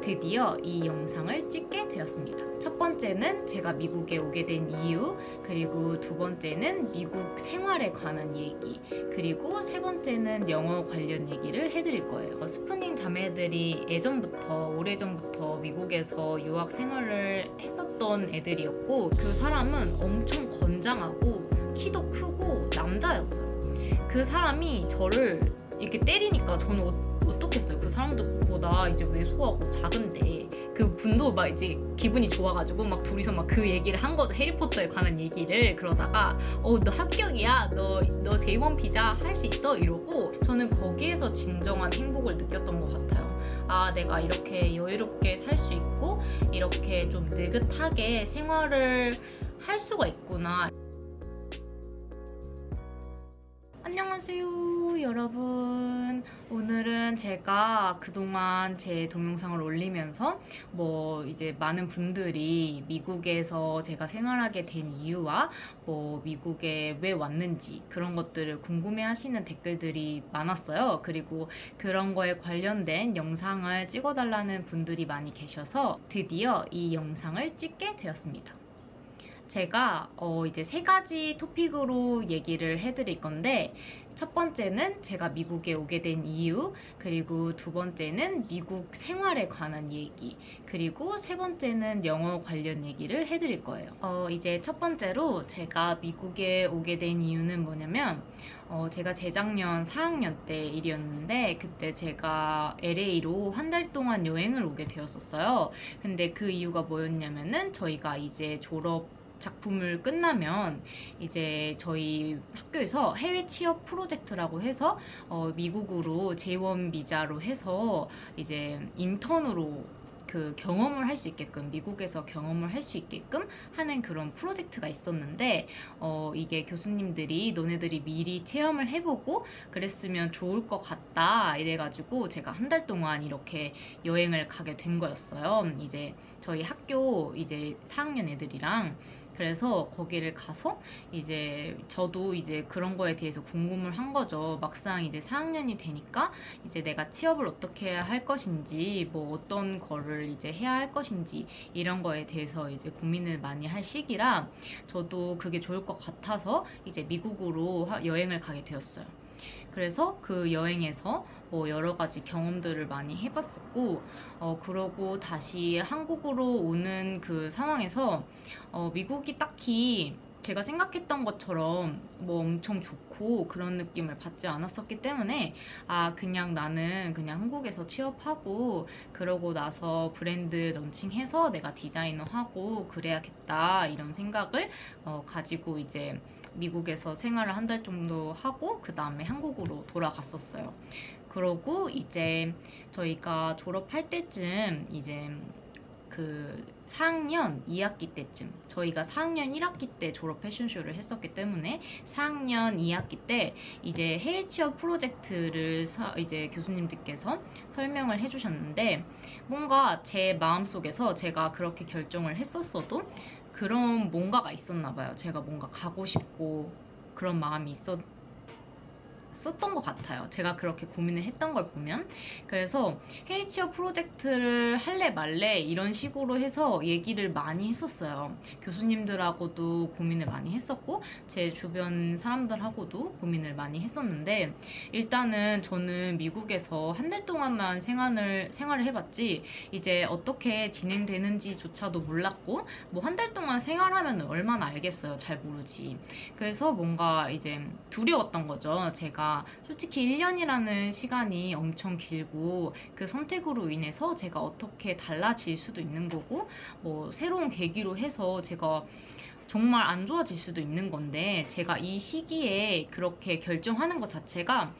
드디어 이 영상을 찍게 되었습니다. 첫 번째는 제가 미국에 오게 된 이유, 그리고 두 번째는 미국 생활에 관한 얘기, 그리고 세 번째는 영어 관련 얘기를 해드릴 거예요. 스푸닝 자매들이 오래전부터 미국에서 유학 생활을 했었던 애들이었고, 그 사람은 엄청 건장하고 키도 크고 남자였어요. 그 사람이 저를 이렇게 때리니까 저는 어떻겠어요. 그 사람들보다 이제 왜소하고 작은데 그 분도 막 이제 기분이 좋아가지고 막 둘이서 막 그 얘기를 한 거죠. 해리포터에 관한 얘기를. 그러다가 너 합격이야, 너 J1 비자 할 수 있어, 이러고 저는 거기에서 진정한 행복을 느꼈던 것 같아요. 아, 내가 이렇게 여유롭게 살 수 있고 이렇게 좀 느긋하게 생활을 할 수가 있구나. 안녕하세요, 여러분. 오늘은 제가 그동안 제 동영상을 올리면서 이제 많은 분들이 미국에서 제가 생활하게 된 이유와 미국에 왜 왔는지 그런 것들을 궁금해 하시는 댓글들이 많았어요. 그리고 그런 거에 관련된 영상을 찍어달라는 분들이 많이 계셔서 드디어 이 영상을 찍게 되었습니다. 제가 이제 세 가지 토픽으로 얘기를 해드릴 건데, 첫 번째는 제가 미국에 오게 된 이유, 그리고 두 번째는 미국 생활에 관한 얘기, 그리고 세 번째는 영어 관련 얘기를 해드릴 거예요. 이제 첫 번째로 제가 미국에 오게 된 이유는 뭐냐면, 제가 재작년 4학년 때 일이었는데, 그때 제가 LA로 한 달 동안 여행을 오게 되었었어요. 근데 그 이유가 뭐였냐면은, 저희가 이제 졸업 작품을 끝나면 이제 저희 학교에서 해외 취업 프로젝트라고 해서 미국으로 J1 비자로 해서 이제 인턴으로 그 경험을 할 수 있게끔, 미국에서 경험을 할 수 있게끔 하는 그런 프로젝트가 있었는데, 이게 교수님들이 너네들이 미리 체험을 해보고 그랬으면 좋을 것 같다 이래가지고 제가 한 달 동안 이렇게 여행을 가게 된 거였어요. 이제 저희 학교 이제 4학년 애들이랑. 그래서 거기를 가서 이제 저도 이제 그런 거에 대해서 궁금을 한 거죠. 막상 이제 4학년이 되니까 이제 내가 취업을 어떻게 해야 할 것인지, 어떤 거를 이제 해야 할 것인지, 이런 거에 대해서 이제 고민을 많이 할 시기라 저도 그게 좋을 것 같아서 이제 미국으로 여행을 가게 되었어요. 그래서 그 여행에서 여러 가지 경험들을 많이 해봤었고, 그러고 다시 한국으로 오는 그 상황에서 미국이 딱히 제가 생각했던 것처럼 엄청 좋고 그런 느낌을 받지 않았었기 때문에, 그냥 나는 그냥 한국에서 취업하고 그러고 나서 브랜드 런칭해서 내가 디자이너 하고 그래야겠다, 이런 생각을 가지고 이제 미국에서 생활을 한 달 정도 하고 그 다음에 한국으로 돌아갔었어요. 그러고 이제 저희가 졸업할 때쯤 이제 그 4학년 2학기 때쯤, 저희가 4학년 1학기 때 졸업 패션쇼를 했었기 때문에 4학년 2학기 때 이제 해외 취업 프로젝트를 이제 교수님들께서 설명을 해주셨는데, 뭔가 제 마음속에서 제가 그렇게 결정을 했었어도 그런 뭔가가 있었나 봐요. 제가 뭔가 가고 싶고 그런 마음이 있었던 것 같아요. 제가 그렇게 고민을 했던 걸 보면. 그래서 해외 취업 프로젝트를 할래 말래 이런 식으로 해서 얘기를 많이 했었어요. 교수님들하고도 고민을 많이 했었고 제 주변 사람들하고도 고민을 많이 했었는데, 일단은 저는 미국에서 한 달 동안만 생활을 해봤지 이제 어떻게 진행되는지조차도 몰랐고, 한 달 동안 생활하면 얼마나 알겠어요. 잘 모르지. 그래서 뭔가 이제 두려웠던 거죠. 제가 솔직히 1년이라는 시간이 엄청 길고 그 선택으로 인해서 제가 어떻게 달라질 수도 있는 거고, 새로운 계기로 해서 제가 정말 안 좋아질 수도 있는 건데, 제가 이 시기에 그렇게 결정하는 것 자체가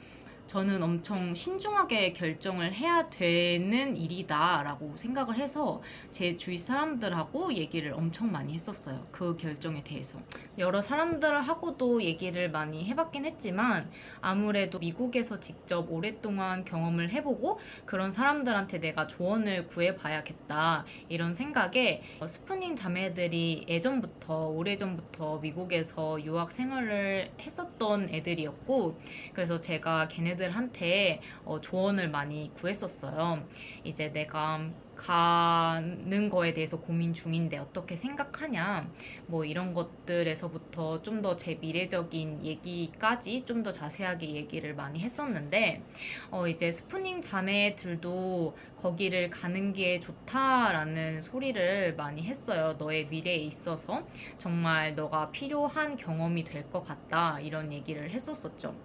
저는 엄청 신중하게 결정을 해야 되는 일이다 라고 생각을 해서 제 주위 사람들하고 얘기를 엄청 많이 했었어요. 그 결정에 대해서. 여러 사람들하고도 얘기를 많이 해봤긴 했지만, 아무래도 미국에서 직접 오랫동안 경험을 해보고 그런 사람들한테 내가 조언을 구해봐야겠다, 이런 생각에 스푸닝 자매들이 오래전부터 미국에서 유학 생활을 했었던 애들이었고, 그래서 제가 걔네들한테 조언을 많이 구했었어요. 이제 내가 가는 거에 대해서 고민 중인데 어떻게 생각하냐, 뭐 이런 것들에서부터 좀 더 제 미래적인 얘기까지 좀 더 자세하게 얘기를 많이 했었는데, 이제 스푸닝 자매들도 거기를 가는 게 좋다라는 소리를 많이 했어요. 너의 미래에 있어서 정말 너가 필요한 경험이 될 것 같다, 이런 얘기를 했었었죠.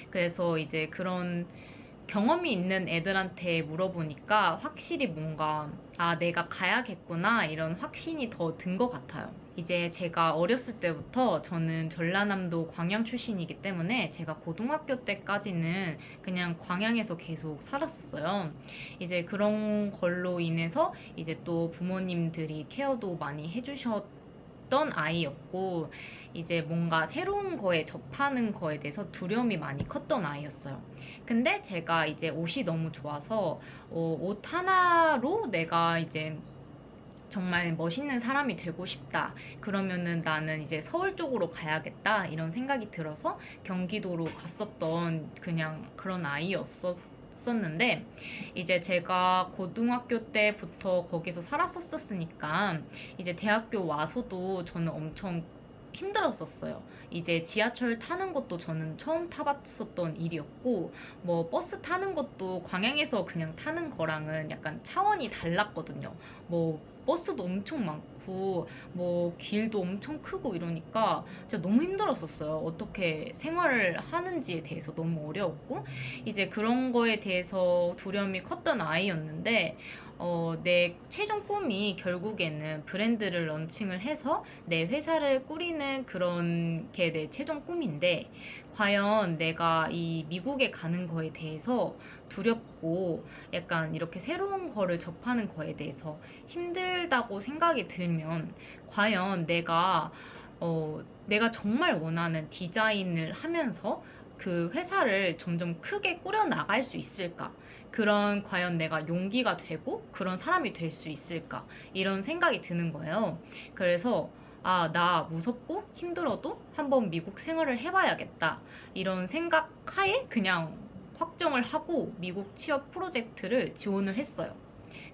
그래서 이제 그런 경험이 있는 애들한테 물어보니까 확실히 뭔가 내가 가야겠구나 이런 확신이 더 든 것 같아요. 이제 제가 어렸을 때부터 저는 전라남도 광양 출신이기 때문에 제가 고등학교 때까지는 그냥 광양에서 계속 살았었어요. 이제 그런 걸로 인해서 이제 또 부모님들이 케어도 많이 해주셨던 아이였고, 이제 뭔가 새로운 거에 접하는 거에 대해서 두려움이 많이 컸던 아이였어요. 근데 제가 이제 옷이 너무 좋아서 옷 하나로 내가 이제 정말 멋있는 사람이 되고 싶다, 그러면은 나는 이제 서울 쪽으로 가야겠다, 이런 생각이 들어서 경기도로 갔었던 그냥 그런 아이였었는데, 이제 제가 고등학교 때부터 거기서 살았었으니까 이제 대학교 와서도 저는 엄청 힘들었었어요. 이제 지하철 타는 것도 저는 처음 타봤었던 일이었고, 뭐 버스 타는 것도 광양에서 그냥 타는 거랑은 약간 차원이 달랐거든요. 뭐 버스도 엄청 많고 뭐 길도 엄청 크고 이러니까 진짜 너무 힘들었었어요. 어떻게 생활을 하는지에 대해서 너무 어려웠고, 이제 그런 거에 대해서 두려움이 컸던 아이였는데, 내 최종 꿈이 결국에는 브랜드를 런칭을 해서 내 회사를 꾸리는 그런 게 내 최종 꿈인데, 과연 내가 이 미국에 가는 거에 대해서 두렵고 약간 이렇게 새로운 거를 접하는 거에 대해서 힘들다고 생각이 들면, 과연 내가 정말 원하는 디자인을 하면서 그 회사를 점점 크게 꾸려나갈 수 있을까? 그런 과연 내가 용기가 되고 그런 사람이 될 수 있을까? 이런 생각이 드는 거예요. 그래서 나 무섭고 힘들어도 한번 미국 생활을 해봐야겠다, 이런 생각 하에 그냥 확정을 하고 미국 취업 프로젝트를 지원을 했어요.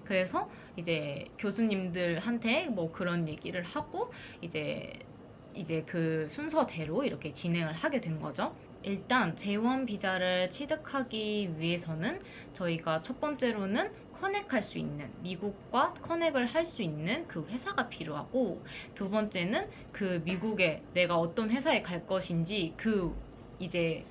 그래서 이제 교수님들한테 뭐 그런 얘기를 하고 이제 그 순서대로 이렇게 진행을 하게 된 거죠. 일단 재원 비자를 취득하기 위해서는 저희가 첫 번째로는 커넥할 수 있는, 미국과 커넥을 할 수 있는 그 회사가 필요하고, 두 번째는 그 미국에 내가 어떤 회사에 갈 것인지 그 이제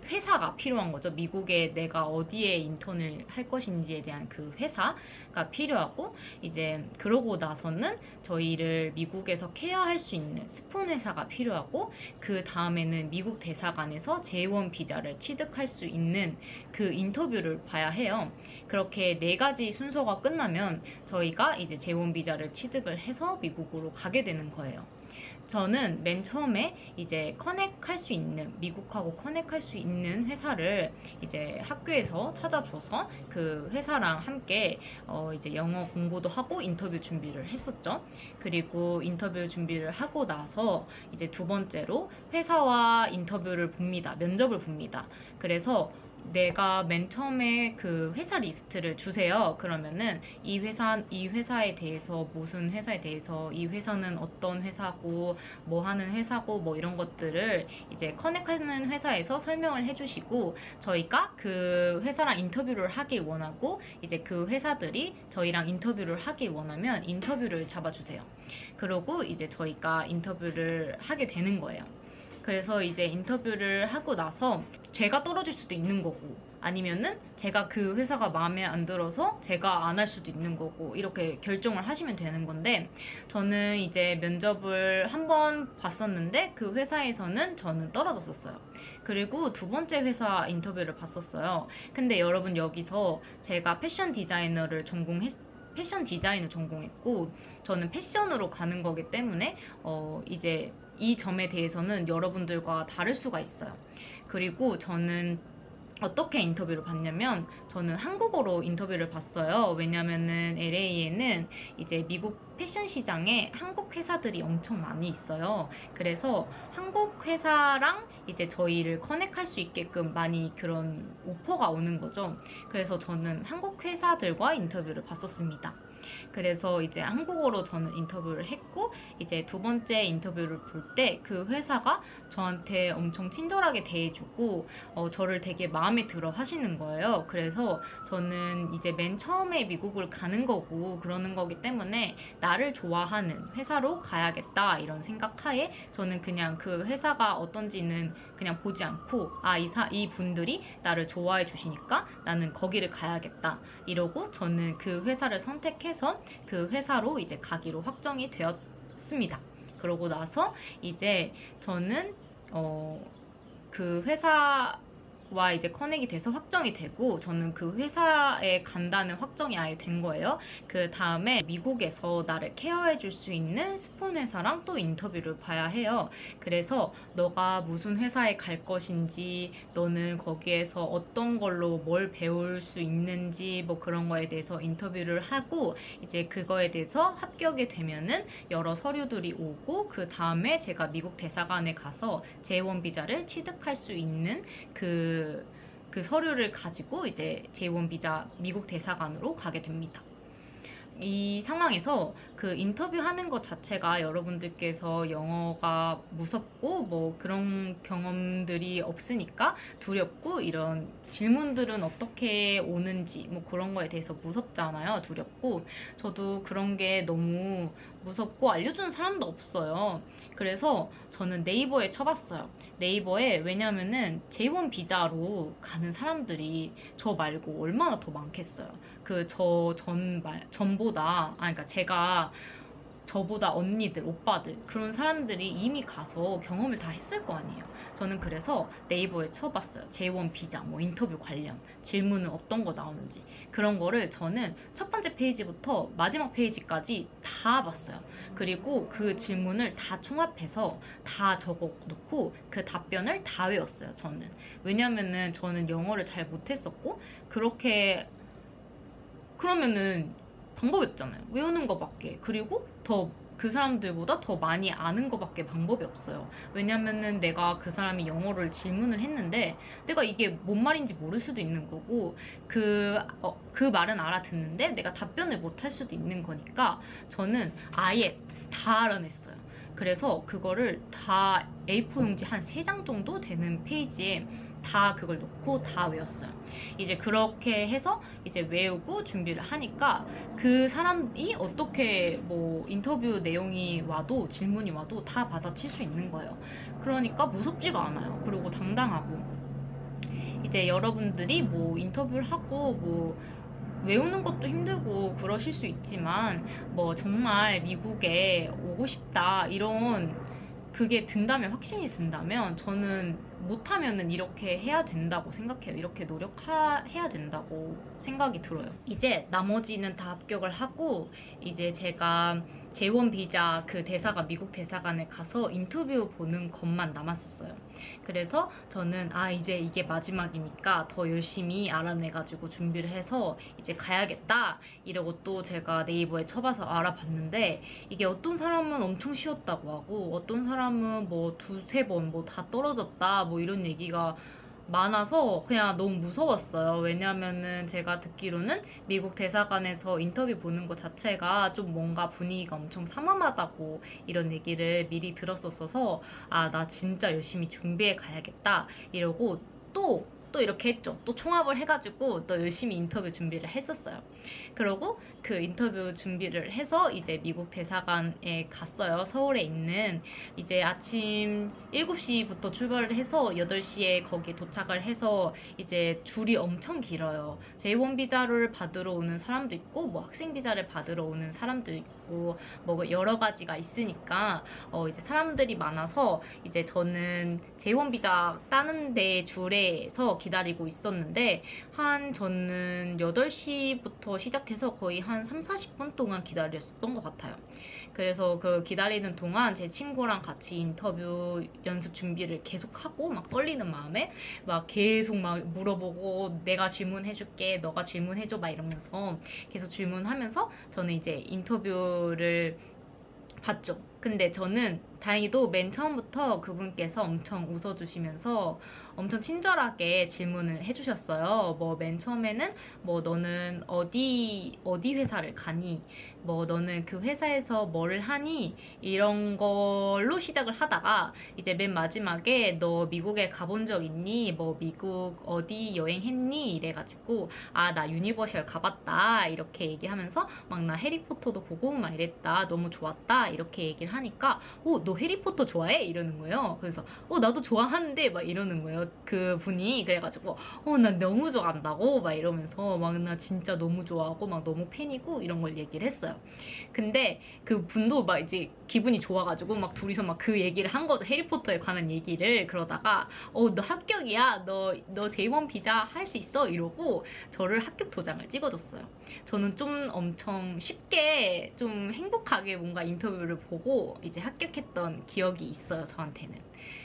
회사가 필요한 거죠. 미국에 내가 어디에 인턴을 할 것인지에 대한 그 회사가 필요하고, 이제 그러고 나서는 저희를 미국에서 케어할 수 있는 스폰 회사가 필요하고, 그 다음에는 미국 대사관에서 J1 비자를 취득할 수 있는 그 인터뷰를 봐야 해요. 그렇게 네 가지 순서가 끝나면 저희가 이제 J1 비자를 취득을 해서 미국으로 가게 되는 거예요. 저는 맨 처음에 이제 커넥할 수 있는, 미국하고 커넥할 수 있는 회사를 이제 학교에서 찾아줘서 그 회사랑 함께 이제 영어 공부도 하고 인터뷰 준비를 했었죠. 그리고 인터뷰 준비를 하고 나서 이제 두 번째로 회사와 인터뷰를 봅니다. 면접을 봅니다. 그래서 내가 맨 처음에 그 회사 리스트를 주세요. 그러면은 이 회사에 대해서, 무슨 회사에 대해서, 이 회사는 어떤 회사고 뭐 하는 회사고 뭐 이런 것들을 이제 커넥하는 회사에서 설명을 해주시고, 저희가 그 회사랑 인터뷰를 하길 원하고 이제 그 회사들이 저희랑 인터뷰를 하길 원하면 인터뷰를 잡아주세요. 그러고 이제 저희가 인터뷰를 하게 되는 거예요. 그래서 이제 인터뷰를 하고 나서 제가 떨어질 수도 있는 거고, 아니면은 제가 그 회사가 마음에 안 들어서 제가 안 할 수도 있는 거고, 이렇게 결정을 하시면 되는 건데, 저는 이제 면접을 한 번 봤었는데 그 회사에서는 저는 떨어졌었어요. 그리고 두 번째 회사 인터뷰를 봤었어요. 근데 여러분, 여기서 제가 패션 디자인을 전공했고 저는 패션으로 가는 거기 때문에 이제 이 점에 대해서는 여러분들과 다를 수가 있어요. 그리고 저는 어떻게 인터뷰를 봤냐면 저는 한국어로 인터뷰를 봤어요. 왜냐면은 LA에는 이제 미국 패션 시장에 한국 회사들이 엄청 많이 있어요. 그래서 한국 회사랑 이제 저희를 커넥할 수 있게끔 많이 그런 오퍼가 오는 거죠. 그래서 저는 한국 회사들과 인터뷰를 봤었습니다. 그래서 이제 한국어로 저는 인터뷰를 했고, 이제 두 번째 인터뷰를 볼 때 그 회사가 저한테 엄청 친절하게 대해주고 저를 되게 마음에 들어 하시는 거예요. 그래서 저는 이제 맨 처음에 미국을 가는 거고 그러는 거기 때문에 나를 좋아하는 회사로 가야겠다 이런 생각하에 저는 그냥 그 회사가 어떤지는 그냥 보지 않고 이 분들이 나를 좋아해 주시니까 나는 거기를 가야겠다 이러고 저는 그 회사를 선택해서 그 회사로 이제 가기로 확정이 되었습니다. 그러고 나서 이제 저는 그 회사와 이제 커넥이 돼서 확정이 되고 저는 그 회사에 간다는 확정이 아예 된 거예요. 그 다음에 미국에서 나를 케어해 줄 수 있는 스폰 회사랑 또 인터뷰를 봐야 해요. 그래서 너가 무슨 회사에 갈 것인지, 너는 거기에서 어떤 걸로 뭘 배울 수 있는지 뭐 그런 거에 대해서 인터뷰를 하고 이제 그거에 대해서 합격이 되면은 여러 서류들이 오고 그 다음에 제가 미국 대사관에 가서 J1 비자를 취득할 수 있는 그 서류를 가지고 이제 J1 비자 미국 대사관으로 가게 됩니다. 이 상황에서 그 인터뷰하는 것 자체가 여러분들께서 영어가 무섭고 뭐 그런 경험들이 없으니까 두렵고 이런 질문들은 어떻게 오는지 뭐 그런 거에 대해서 무섭잖아요. 두렵고 저도 그런 게 너무 무섭고 알려주는 사람도 없어요. 그래서 저는 네이버에 쳐봤어요. 네이버에. 왜냐면은 J1 비자로 가는 사람들이 저 말고 얼마나 더 많겠어요. 그 전보다 그러니까 제가 저보다 언니들, 오빠들 그런 사람들이 이미 가서 경험을 다 했을 거 아니에요. 저는 그래서 네이버에 쳐봤어요. J1 비자 뭐 인터뷰 관련 질문은 어떤 거 나오는지 그런 거를 저는 첫 번째 페이지부터 마지막 페이지까지 다 봤어요. 그리고 그 질문을 다 총합해서 다 적어놓고 그 답변을 다 외웠어요. 저는. 왜냐면은 저는 영어를 잘 못했었고 그러면은 방법이 없잖아요. 외우는 거밖에. 그리고 더 그 사람들보다 더 많이 아는 거밖에 방법이 없어요. 왜냐면은 내가 그 사람이 영어를 질문을 했는데 내가 이게 뭔 말인지 모를 수도 있는 거고 그 말은 알아듣는데 내가 답변을 못 할 수도 있는 거니까 저는 아예 다 알아냈어요. 그래서 그거를 다 A4 용지 한 3장 정도 되는 페이지에 다 그걸 놓고 다 외웠어요. 이제 그렇게 해서 이제 외우고 준비를 하니까 그 사람이 어떻게 뭐 인터뷰 내용이 와도 질문이 와도 다 받아칠 수 있는 거예요. 그러니까 무섭지가 않아요. 그리고 당당하고 이제 여러분들이 뭐 인터뷰를 하고 뭐 외우는 것도 힘들고 그러실 수 있지만 뭐 정말 미국에 오고 싶다 이런 그게 든다면 확신이 든다면 저는 못하면은 이렇게 해야 된다고 생각해요. 이렇게 노력해야 된다고 생각이 들어요. 이제 나머지는 다 합격을 하고 이제 제가 J1 비자 그 대사가 미국 대사관에 가서 인터뷰 보는 것만 남았었어요. 그래서 저는 이제 이게 마지막이니까 더 열심히 알아내가지고 준비를 해서 이제 가야겠다 이러고 또 제가 네이버에 쳐봐서 알아봤는데 이게 어떤 사람은 엄청 쉬웠다고 하고 어떤 사람은 뭐 두세 번 뭐 다 떨어졌다 뭐 이런 얘기가 많아서 그냥 너무 무서웠어요. 왜냐면은 제가 듣기로는 미국 대사관에서 인터뷰 보는 것 자체가 좀 뭔가 분위기가 엄청 삼엄하다고 이런 얘기를 미리 들었었어서 나 진짜 열심히 준비해 가야겠다 이러고 또 이렇게 했죠. 또 총합을 해가지고 또 열심히 인터뷰 준비를 했었어요. 그러고 그 인터뷰 준비를 해서 이제 미국 대사관에 갔어요. 서울에 있는. 이제 아침 7시부터 출발을 해서 8시에 거기 도착을 해서 이제 줄이 엄청 길어요. J1 비자를 받으러 오는 사람도 있고 뭐 학생 비자를 받으러 오는 사람도 있고 뭐 여러 가지가 있으니까 이제 사람들이 많아서 이제 저는 J1 비자 따는 데 줄에서 기다리고 있었는데 저는 8시부터 시작해서 거의 한 3, 40분 동안 기다렸었던 것 같아요. 그래서 그 기다리는 동안 제 친구랑 같이 인터뷰 연습 준비를 계속하고 막 떨리는 마음에 막 계속 막 물어보고 내가 질문해줄게, 너가 질문해줘 막 이러면서 계속 질문하면서 저는 이제 인터뷰를 봤죠. 근데 저는 다행히도 맨 처음부터 그분께서 엄청 웃어주시면서 엄청 친절하게 질문을 해주셨어요. 뭐 맨 처음에는 뭐 너는 어디 회사를 가니? 뭐 너는 그 회사에서 뭐를 하니? 이런 걸로 시작을 하다가 이제 맨 마지막에 너 미국에 가본 적 있니? 뭐 미국 어디 여행했니? 이래가지고 아, 나 유니버셜 가봤다 이렇게 얘기하면서 막 나 해리포터도 보고 막 이랬다. 너무 좋았다 이렇게 얘기를 하니까 너 해리포터 좋아해? 이러는 거예요. 그래서 나도 좋아하는데 막 이러는 거예요. 그 분이. 그래가지고 난 너무 좋아한다고 막 이러면서 막 나 진짜 너무 좋아하고 막 너무 팬이고 이런 걸 얘기를 했어요. 근데 그 분도 막 이제 기분이 좋아가지고 막 둘이서 막 그 얘기를 한 거죠. 해리포터에 관한 얘기를. 그러다가 너 합격이야. 너 J1 비자 할 수 있어. 이러고 저를 합격 도장을 찍어줬어요. 저는 좀 엄청 쉽게 좀 행복하게 뭔가 인터뷰를 보고 이제 합격했던 기억이 있어요, 저한테는.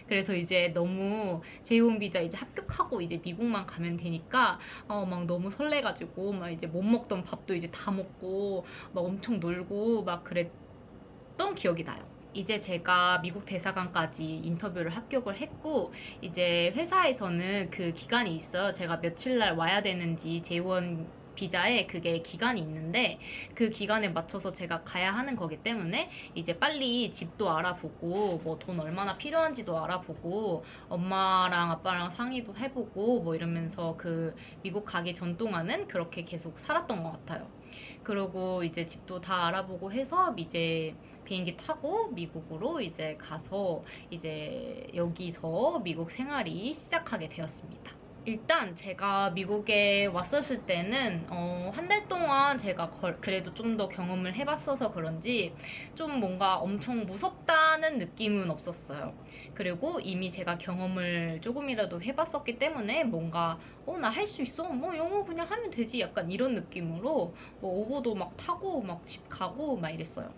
그래서 이제 너무 J1 비자 이제 합격하고 이제 미국만 가면 되니까 막 너무 설레가지고 막 이제 못 먹던 밥도 이제 다 먹고 막 엄청 놀고 막 그랬던 기억이 나요. 이제 제가 미국 대사관까지 인터뷰를 합격을 했고 이제 회사에서는 그 기간이 있어요. 제가 며칠 날 와야 되는지 J1 비자에 그게 기간이 있는데 그 기간에 맞춰서 제가 가야 하는 거기 때문에 이제 빨리 집도 알아보고 뭐 돈 얼마나 필요한지도 알아보고 엄마랑 아빠랑 상의도 해보고 뭐 이러면서 그 미국 가기 전 동안은 그렇게 계속 살았던 것 같아요. 그리고 이제 집도 다 알아보고 해서 이제 비행기 타고 미국으로 이제 가서 이제 여기서 미국 생활이 시작하게 되었습니다. 일단 제가 미국에 왔었을 때는 한 달 동안 제가 그래도 좀 더 경험을 해봤어서 그런지 좀 뭔가 엄청 무섭다는 느낌은 없었어요. 그리고 이미 제가 경험을 조금이라도 해봤었기 때문에 뭔가 나 할 수 있어? 뭐 영어 그냥 하면 되지? 약간 이런 느낌으로 뭐 오버도 막 타고 막 집 가고 막 이랬어요.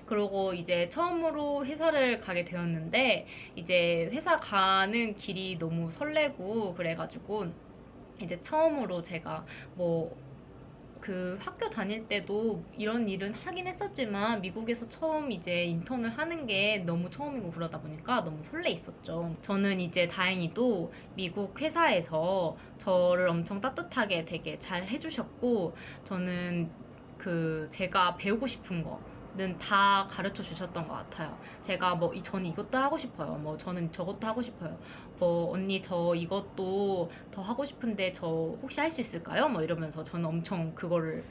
그리고 이제 처음으로 회사를 가게 되었는데 이제 회사 가는 길이 너무 설레고 그래가지고 이제 처음으로 제가 뭐 그 학교 다닐 때도 이런 일은 하긴 했었지만 미국에서 처음 이제 인턴을 하는 게 너무 처음이고 그러다 보니까 너무 설레 있었죠. 저는 이제 다행히도 미국 회사에서 저를 엄청 따뜻하게 되게 잘 해주셨고 저는 그 제가 배우고 싶은 거는 다 가르쳐 주셨던 것 같아요. 제가 뭐 저는 이것도 하고 싶어요. 뭐 저는 저것도 하고 싶어요. 뭐 언니 저 이것도 더 하고 싶은데 저 혹시 할 수 있을까요? 뭐 이러면서 저는 엄청 그거를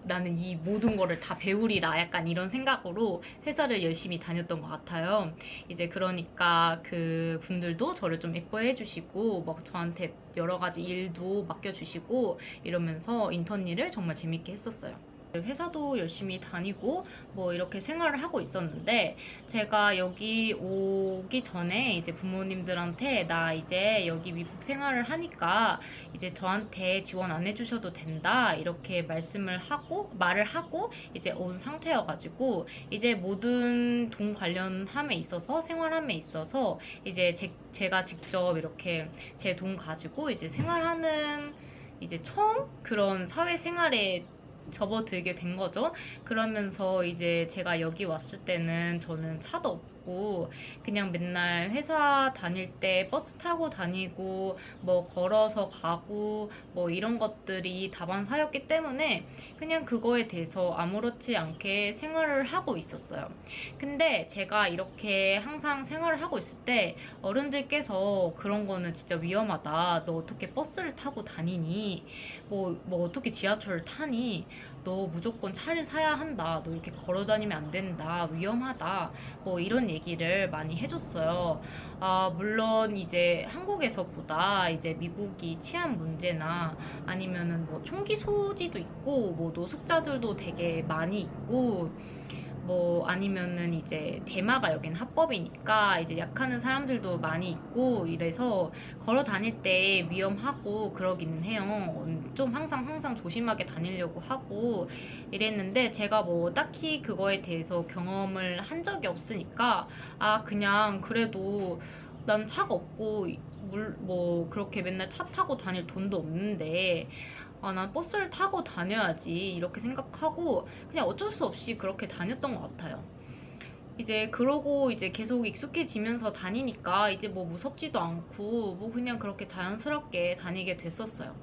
나는 이 모든 거를 다 배우리라 약간 이런 생각으로 회사를 열심히 다녔던 것 같아요. 이제 그러니까 그 분들도 저를 좀 예뻐해 주시고 막 저한테 여러 가지 일도 맡겨주시고 이러면서 인턴 일을 정말 재밌게 했었어요. 회사도 열심히 다니고 뭐 이렇게 생활을 하고 있었는데 제가 여기 오기 전에 이제 부모님들한테 나 이제 여기 미국 생활을 하니까 이제 저한테 지원 안 해주셔도 된다 이렇게 말을 하고 이제 온 상태여가지고 이제 모든 돈 관련함에 있어서 생활함에 있어서 이제 제가 직접 이렇게 제 돈 가지고 이제 생활하는 이제 처음 그런 사회생활에 접어들게 된 거죠. 그러면서 이제 제가 여기 왔을 때는 저는 차도 없고 그냥 맨날 회사 다닐 때 버스 타고 다니고 뭐 걸어서 가고 뭐 이런 것들이 다반사였기 때문에 그냥 그거에 대해서 아무렇지 않게 생활을 하고 있었어요. 근데 제가 이렇게 항상 생활을 하고 있을 때 어른들께서 그런 거는 진짜 위험하다. 너 어떻게 버스를 타고 다니니? 뭐 어떻게 지하철을 타니? 너 무조건 차를 사야 한다. 너 이렇게 걸어 다니면 안 된다. 위험하다. 뭐 이런 얘기를 많이 해줬어요. 물론 이제 한국에서보다 이제 미국이 치안 문제나 아니면은 뭐 총기 소지도 있고 뭐 노숙자들도 되게 많이 있고 뭐 아니면은 이제 대마가 여긴 합법이니까 이제 약하는 사람들도 많이 있고 이래서 걸어 다닐 때 위험하고 그러기는 해요. 좀 항상 조심하게 다니려고 하고 이랬는데 제가 뭐 딱히 그거에 대해서 경험을 한 적이 없으니까 그냥 그래도 난 차가 없고 뭐 그렇게 맨날 차 타고 다닐 돈도 없는데 난 버스를 타고 다녀야지 이렇게 생각하고 그냥 어쩔 수 없이 그렇게 다녔던 것 같아요. 이제 그러고 이제 계속 익숙해지면서 다니니까 이제 뭐 무섭지도 않고 뭐 그냥 그렇게 자연스럽게 다니게 됐었어요.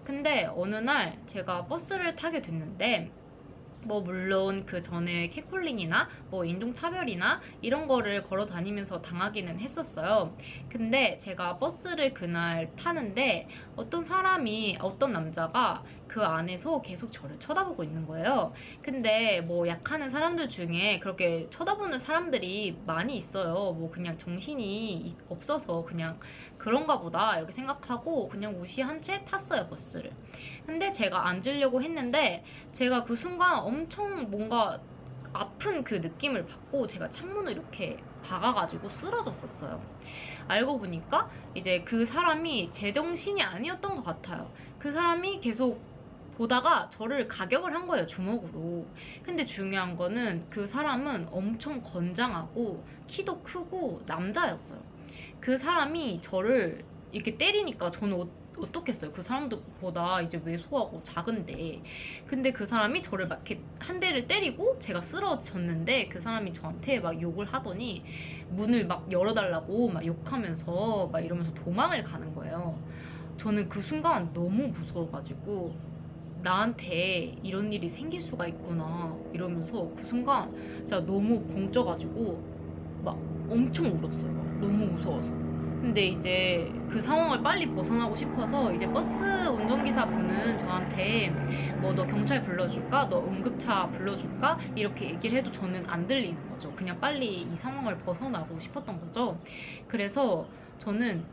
근데 어느 날 제가 버스를 타게 됐는데 뭐 물론 그 전에 catcalling이나 뭐 인종차별이나 이런 거를 걸어 다니면서 당하기는 했었어요. 근데 제가 버스를 그날 타는데 어떤 남자가 그 안에서 계속 저를 쳐다보고 있는 거예요. 근데 뭐 약하는 사람들 중에 그렇게 쳐다보는 사람들이 많이 있어요. 뭐 그냥 정신이 없어서 그냥 그런가 보다 이렇게 생각하고 그냥 무시한 채 탔어요, 버스를. 근데 제가 앉으려고 했는데 제가 그 순간 엄청 뭔가 아픈 그 느낌을 받고 제가 창문을 이렇게 박아가지고 쓰러졌었어요. 알고 보니까 이제 그 사람이 제정신이 아니었던 것 같아요. 그 사람이 계속 보다가 저를 가격을 한 거예요, 주먹으로. 근데 중요한 거는 그 사람은 엄청 건장하고 키도 크고 남자였어요. 그 사람이 저를 이렇게 때리니까 저는 어떻겠어요. 그 사람들보다 이제 왜소하고 작은데. 근데 그 사람이 저를 막 이렇게 한 대를 때리고 제가 쓰러졌는데 그 사람이 저한테 막 욕을 하더니 문을 막 열어달라고 막 욕하면서 막 이러면서 도망을 가는 거예요. 저는 그 순간 너무 무서워가지고 나한테 이런 일이 생길 수가 있구나 이러면서 그 순간 제가 너무 벙쪄가지고 막 엄청 울었어요. 너무 무서워서. 근데 이제 그 상황을 빨리 벗어나고 싶어서 이제 버스 운전기사 분은 저한테 뭐 너 경찰 불러줄까? 너 응급차 불러줄까? 이렇게 얘기를 해도 저는 안 들리는 거죠. 그냥 빨리 이 상황을 벗어나고 싶었던 거죠. 그래서 저는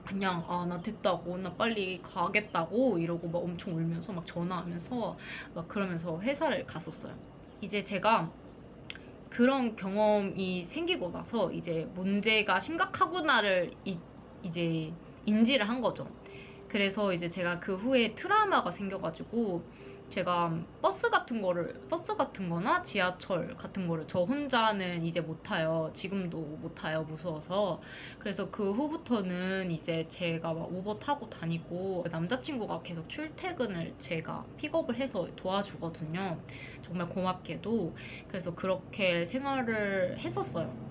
그냥 나 됐다고 나 빨리 가겠다고 이러고 막 엄청 울면서 막 전화하면서 막 그러면서 회사를 갔었어요. 이제 제가 그런 경험이 생기고 나서 이제 문제가 심각하구나를 이제 인지를 한 거죠. 그래서 이제 제가 그 후에 트라우마가 생겨가지고 제가 버스 같은 거나 지하철 같은 거를 저 혼자는 이제 못 타요. 지금도 못 타요. 무서워서. 그래서 그 후부터는 이제 제가 막 우버 타고 다니고 남자친구가 계속 출퇴근을 제가 픽업을 해서 도와주거든요. 정말 고맙게도. 그래서 그렇게 생활을 했었어요.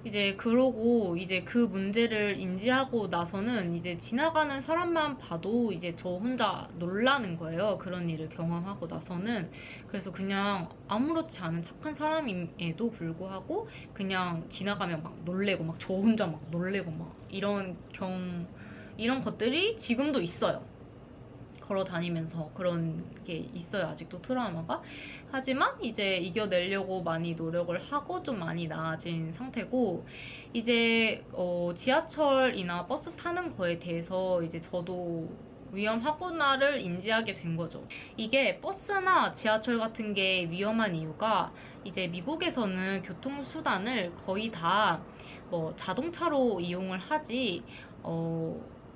이제 그러고 이제 그 문제를 인지하고 나서는 이제 지나가는 사람만 봐도 이제 저 혼자 놀라는 거예요. 그런 일을 경험하고 나서는. 그래서 그냥 아무렇지 않은 착한 사람임에도 불구하고 그냥 지나가면 막 놀래고 막 저 혼자 막 놀래고 막 이런 것들이 지금도 있어요. 걸어 다니면서 그런 게 있어요. 아직도 트라우마가. 하지만 이제 이겨내려고 많이 노력을 하고 좀 많이 나아진 상태고 이제 지하철이나 버스 타는 거에 대해서 이제 저도 위험하구나를 인지하게 된 거죠. 이게 버스나 지하철 같은 게 위험한 이유가 이제 미국에서는 교통수단을 거의 다 뭐 자동차로 이용을 하지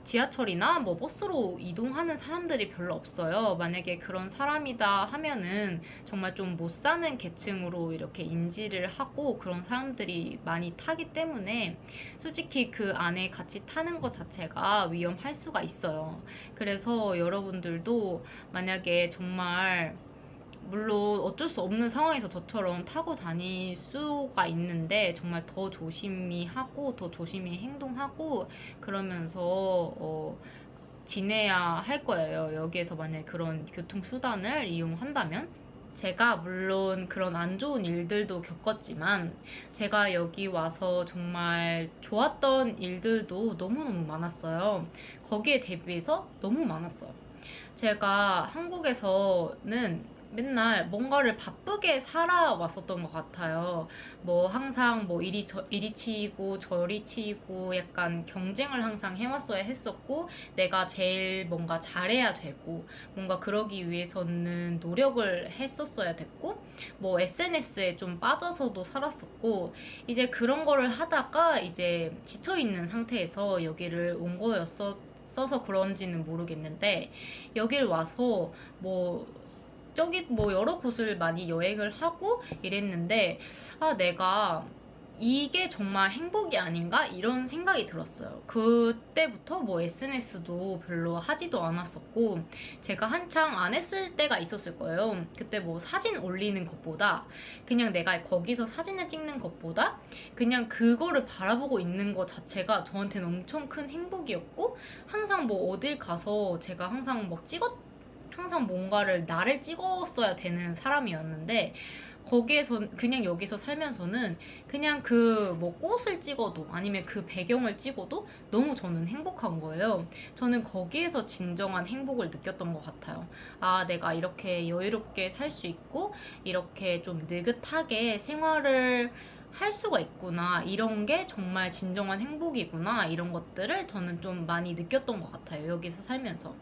지하철이나 뭐 버스로 이동하는 사람들이 별로 없어요. 만약에 그런 사람이다 하면은 정말 좀 못 사는 계층으로 이렇게 인지를 하고 그런 사람들이 많이 타기 때문에 솔직히 그 안에 같이 타는 것 자체가 위험할 수가 있어요. 그래서 여러분들도 만약에 정말 물론 어쩔 수 없는 상황에서 저처럼 타고 다닐 수가 있는데 정말 더 조심히 하고 더 조심히 행동하고 그러면서 지내야 할 거예요. 여기에서 만약에 그런 교통수단을 이용한다면. 제가 물론 그런 안 좋은 일들도 겪었지만 제가 여기 와서 정말 좋았던 일들도 너무너무 많았어요. 거기에 대비해서 너무 많았어요. 제가 한국에서는 맨날 뭔가를 바쁘게 살아왔었던 것 같아요. 뭐 항상 뭐 이리 치이고 저리 치이고 약간 경쟁을 항상 해왔어야 했었고, 내가 제일 뭔가 잘해야 되고, 뭔가 그러기 위해서는 노력을 했었어야 됐고, 뭐 SNS에 좀 빠져서도 살았었고, 이제 그런 거를 하다가 이제 지쳐있는 상태에서 여기를 온 거였어서 그런지는 모르겠는데, 여길 와서 뭐 저기 뭐 여러 곳을 많이 여행을 하고 이랬는데, 아, 내가 이게 정말 행복이 아닌가? 이런 생각이 들었어요. 그때부터 뭐 SNS도 별로 하지도 않았었고, 제가 한창 안 했을 때가 있었을 거예요. 그때 뭐 사진 올리는 것보다, 그냥 내가 거기서 사진을 찍는 것보다, 그냥 그거를 바라보고 있는 것 자체가 저한테는 엄청 큰 행복이었고, 항상 뭐 어딜 가서 제가 항상 뭐 항상 뭔가를 나를 찍었어야 되는 사람이었는데, 거기에서 그냥 여기서 살면서는 그냥 그 뭐 꽃을 찍어도 아니면 그 배경을 찍어도 너무 저는 행복한 거예요. 저는 거기에서 진정한 행복을 느꼈던 것 같아요. 아, 내가 이렇게 여유롭게 살 수 있고 이렇게 좀 느긋하게 생활을 할 수가 있구나, 이런 게 정말 진정한 행복이구나, 이런 것들을 저는 좀 많이 느꼈던 것 같아요, 여기서 살면서.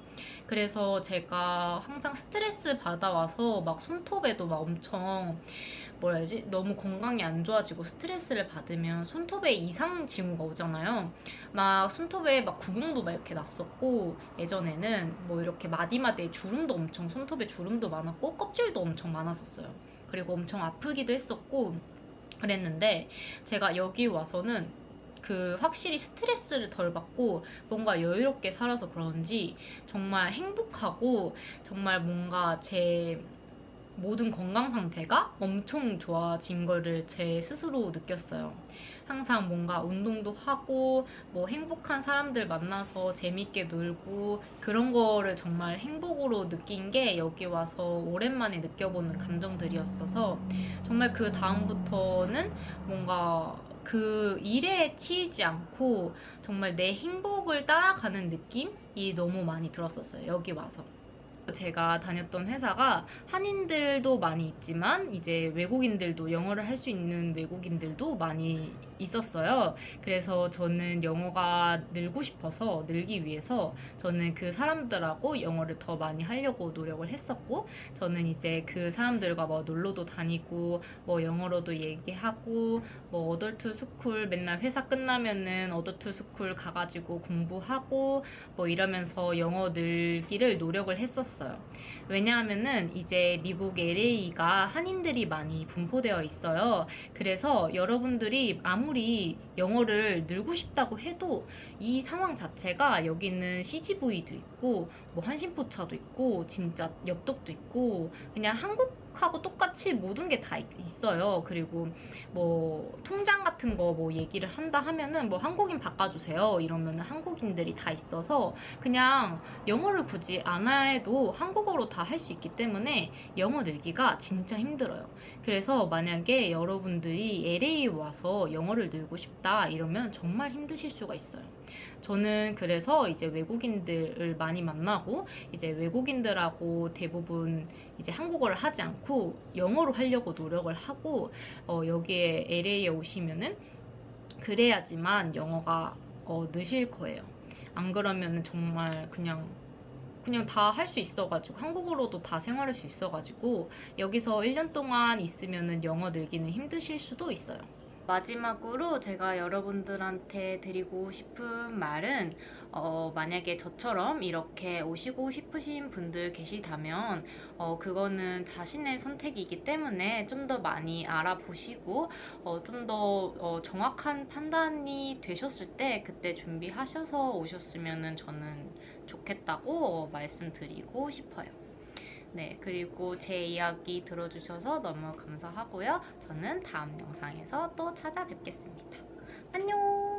그래서 제가 항상 스트레스 받아와서 막 손톱에도 막 엄청, 뭐라 해야지, 너무 건강이 안 좋아지고 스트레스를 받으면 손톱에 이상 징후가 오잖아요. 막 손톱에 막 구멍도 막 이렇게 났었고, 예전에는 뭐 이렇게 마디마디에 주름도 엄청, 손톱에 주름도 많았고 껍질도 엄청 많았었어요. 그리고 엄청 아프기도 했었고 그랬는데, 제가 여기 와서는 그 확실히 스트레스를 덜 받고 뭔가 여유롭게 살아서 그런지 정말 행복하고, 정말 뭔가 제 모든 건강 상태가 엄청 좋아진 거를 제 스스로 느꼈어요. 항상 뭔가 운동도 하고 뭐 행복한 사람들 만나서 재밌게 놀고, 그런 거를 정말 행복으로 느낀 게 여기 와서 오랜만에 느껴보는 감정들이었어서, 정말 그 다음부터는 뭔가 그 일에 치이지 않고 정말 내 행복을 따라가는 느낌이 너무 많이 들었었어요, 여기 와서. 제가 다녔던 회사가 한인들도 많이 있지만 이제 외국인들도, 영어를 할 수 있는 외국인들도 많이 있었어요. 그래서 저는 영어가 늘고 싶어서, 늘기 위해서 저는 그 사람들하고 영어를 더 많이 하려고 노력을 했었고, 저는 이제 그 사람들과 뭐 놀러도 다니고 뭐 영어로도 얘기하고, 뭐 어덜트 스쿨 맨날 회사 끝나면은 어덜트 스쿨 가가지고 공부하고 뭐 이러면서 영어 늘기를 노력을 했었어요. 왜냐하면은 이제 미국 LA가 한인들이 많이 분포되어 있어요. 그래서 여러분들이 아무리 영어를 늘고 싶다고 해도 이 상황 자체가, 여기는 CGV도 있고 뭐 한신포차도 있고 진짜 엽떡도 있고 그냥 한국하고 똑같이 모든 게 다 있어요. 그리고 뭐 통장 같은 거 뭐 얘기를 한다 하면은 뭐 한국인 바꿔주세요 이러면 한국인들이 다 있어서, 그냥 영어를 굳이 안 해도 한국어로 다 할 수 있기 때문에 영어 늘기가 진짜 힘들어요. 그래서 만약에 여러분들이 LA에 와서 영어를 늘고 싶다 이러면 정말 힘드실 수가 있어요. 저는 그래서 이제 외국인들을 많이 만나고, 이제 외국인들하고 대부분 이제 한국어를 하지 않고 영어로 하려고 노력을 하고, 여기에 LA에 오시면은 그래야지만 영어가 느실 거예요. 안 그러면은 정말 그냥 다 할 수 있어가지고, 한국어로도 다 생활할 수 있어가지고 여기서 1년 동안 있으면은 영어 늘기는 힘드실 수도 있어요. 마지막으로 제가 여러분들한테 드리고 싶은 말은, 만약에 저처럼 이렇게 오시고 싶으신 분들 계시다면 그거는 자신의 선택이기 때문에 좀 더 많이 알아보시고 좀 더 정확한 판단이 되셨을 때 그때 준비하셔서 오셨으면 저는 좋겠다고 말씀드리고 싶어요. 네, 그리고 제 이야기 들어주셔서 너무 감사하고요. 저는 다음 영상에서 또 찾아뵙겠습니다. 안녕!